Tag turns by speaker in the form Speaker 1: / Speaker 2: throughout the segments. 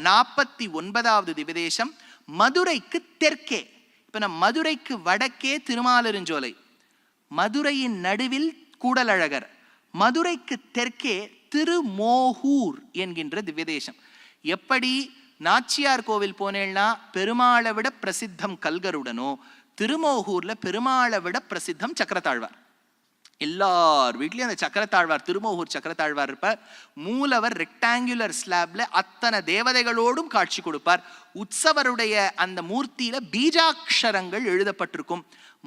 Speaker 1: 49வது திவ்யதேசம் மதுரைக்கு தெற்கே. இப்ப நம்ம மதுரைக்கு வடக்கே திருமாலிருஞ்சோலை, மதுரையின் நடுவில் கூடலழகர், மதுரைக்கு தெற்கே திருமோகூர் என்கின்ற திவ்யதேசம். எப்படி நாச்சியார் கோவில் போனேன்னா பெருமாளை விட பிரசித்தம் கல்கருடனோ, திருமோகூர்ல பெருமாளை விட பிரசித்தம் சக்கரத்தாழ்வார். எல்லார் வீட்லயும் அந்த சக்கரத்தாழ்வார், திருமோகூர் சக்கரத்தாழ்வார் இருப்பார். மூலவர் ரெக்டாங்குலர் ஸ்லாப்ல அத்தனை தேவதைகளோடும் காட்சி கொடுப்பார். உற்சவருடைய அந்த மூர்த்தியில பீஜாட்சரங்கள் எழுதப்பட்டிருக்கும்.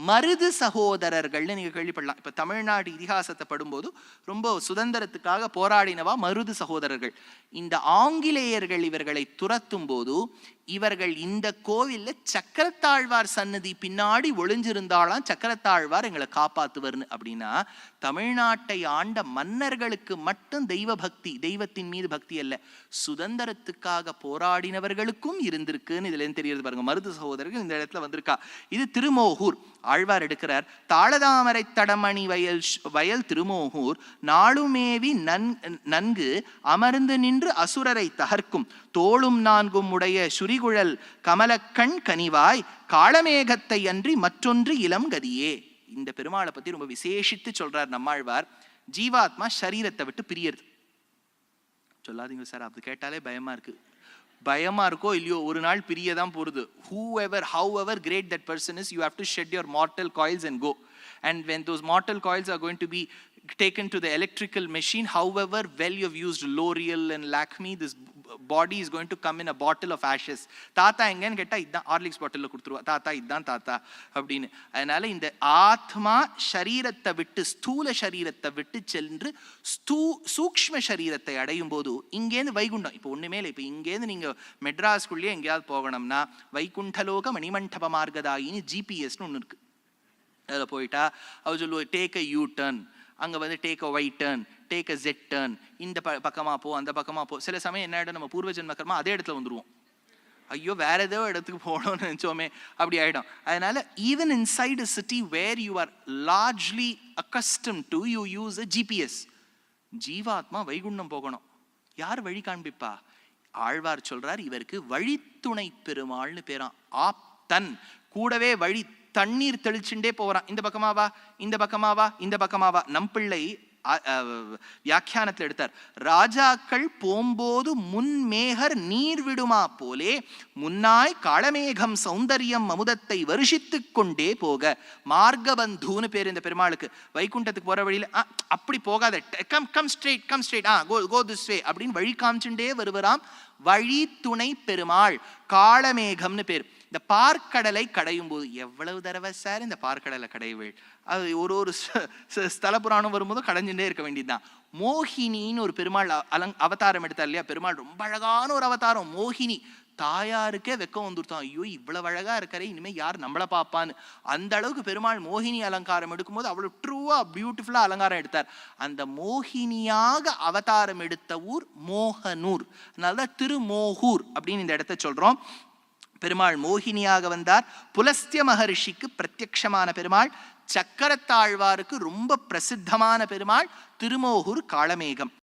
Speaker 1: மருது சகோதரர்கள்னு நீங்க கேள்விப்படலாம். இப்ப தமிழ்நாடு இதிகாசத்தை படும்போது ரொம்ப சுதந்திரத்துக்காக போராடினவா மருது சகோதரர்கள். இந்த ஆங்கிலேயர்கள் இவர்களை துரத்தும் போது இவர்கள் இந்த கோவில்ல சக்கரத்தாழ்வார் சன்னதி பின்னாடி ஒளிஞ்சிருந்தாலாம் சக்கரத்தாழ்வார் எங்களை காப்பாத்துவர்னு. அப்படின்னா தமிழ்நாட்டை ஆண்ட மன்னர்களுக்கு மட்டும் தெய்வ பக்தி, தெய்வத்தின் மீது பக்தி அல்ல, சுதந்திரத்துக்காக போராடினவர்களுக்கும் இருந்திருக்குன்னு இதுல தெரியுது பாருங்க. மருது சகோதரர்கள் இந்த இடத்துல வந்திருக்கா. இது திருமோகூர். ஆழ்வார் எடுக்கிறார், தாளதாமரை தடமணி வயல் திருமோகூர் நாளுமேவி நன்கு அமர்ந்து நின்று அசுரரை தகர்க்கும் தோளும் நான்கும் உடைய சுரிகுழல் கமலக்கண் கனிவாய் காளமேகத்தை அன்றி மற்றொன்று இளம் கதியே. இந்த பெருமாளை பத்தி ரொம்ப விசேஷித்து சொல்றார் நம்மாழ்வார். ஜீவாத்மா சரீரத்தை விட்டு பிரியறது. சொல்லாதீங்க சார், அது கேட்டாலே பயமா இருக்கு. பயமா இருக்கோ இல்லையோ ஒரு நாள் பிரியதான் போறது. however great that person is, you have to shed your mortal coils and go. And when those mortal coils are going to be taken to the electrical machine, however well you've used L'Oreal and Lakme, this body is going to come in a bottle of ashes. தாத்தா எங்கன்னு கேட்டா இதான் Horlicks பாட்டில்ல கொடுத்துருவா, தாத்தா இதான் தாத்தா அப்படின்னு. அதனால இந்த ஆத்மா சரீரத்தை விட்டு, ஸ்தூல சரீரத்தை விட்டு சென்று சூக்ஷ்ம சரீரத்தை அடையும் போது இங்கேருந்து வைகுண்டம் இப்போ ஒண்ணுமே இல்லை. இப்போ இங்கேருந்து நீங்க மெட்ராஸ்குள்ளேயே எங்கேயாவது போகணும்னா வைகுண்டலோக மணிமண்டப மார்கதாயின்னு ஜிபிஎஸ்னு ஒன்று இருக்கு. அதில் போயிட்டா அவர் சொல்லுவோம் டேக் அ யூ டர்ன், அங்கே வந்து take a Y turn, take a Z turn, இந்த பக்கமா போ அந்த பக்கமா போ. சில சமயம் என்ன ஆகிடும், நம்ம பூர்வ ஜென்ம கர்மா அதே இடத்துல வந்துடுவோம். ஐயோ வேற ஏதோ இடத்துக்கு போகணும்னு நினச்சோமே அப்படி ஆகிடும். அதனால even inside a city where you are largely accustomed to, you use a GPS. ஜீவாத்மா வைகுண்டம் போகணும், யார் வழி காண்பிப்பா? ஆழ்வார் சொல்றார், இவருக்கு வழித்துணை பெருமாள்னு பேரான். ஆப்தன், கூடவே வழி தண்ணீர் தெளிச்சுட்டே போறான். இந்த பக்கமாவா இந்த பக்கமாவா இந்த பக்கமாவா. நம்பிள்ளை வியாக்கியானத்தில் எடுத்தார், ராஜாக்கள் போம்போது முன்மேகர் நீர் விடுமா போலே முன்னாய் காளமேகம் சௌந்தரியம் அமுதத்தை வருஷித்து கொண்டே போக. மார்கபந்துன்னு பேர் இந்த பெருமாளுக்கு. வைகுண்டத்துக்கு போற வழியில அப்படி போகாத, come straight go this way அப்படின்னு வழி காமிச்சுட்டே வருவராம் வழி துணை பெருமாள். காளமேகம்னு பேர். இந்த பார்க்கடலை கடையும் போது எவ்வளவு தடவை சார் இந்த பார்க்கடலை கடைவேள், அது ஒரு ஸ்தல புராணம் வரும்போதும் கடைஞ்சுட்டே இருக்க வேண்டியதுதான். மோகினின்னு ஒரு பெருமாள் அவதாரம் எடுத்தார் இல்லையா, பெருமாள் ரொம்ப அழகான ஒரு அவதாரம். மோகினி தாயாருக்கே வெக்கம் வந்துருத்தான், ஐயோ இவ்வளவு அழகா இருக்கிறே, இனிமே யார் நம்மளை பார்ப்பான்னு. அந்த அளவுக்கு பெருமாள் மோகினி அலங்காரம் எடுக்கும்போது அவ்வளவு ட்ரூவா பியூட்டிஃபுல்லா அலங்காரம் எடுத்தார். அந்த மோகினியாக அவதாரம் எடுத்த ஊர் மோகனூர், அதனாலதான் திருமோகூர் அப்படின்னு இந்த இடத்த சொல்றோம். பெருமாள் மோகினியாக வந்தார். புலஸ்திய மகரிஷிக்கு பிரத்யக்ஷமான பெருமாள், சக்கரத்தாழ்வாருக்கு ரொம்ப பிரசித்தமான பெருமாள் திருமோகூர் காளமேகம்.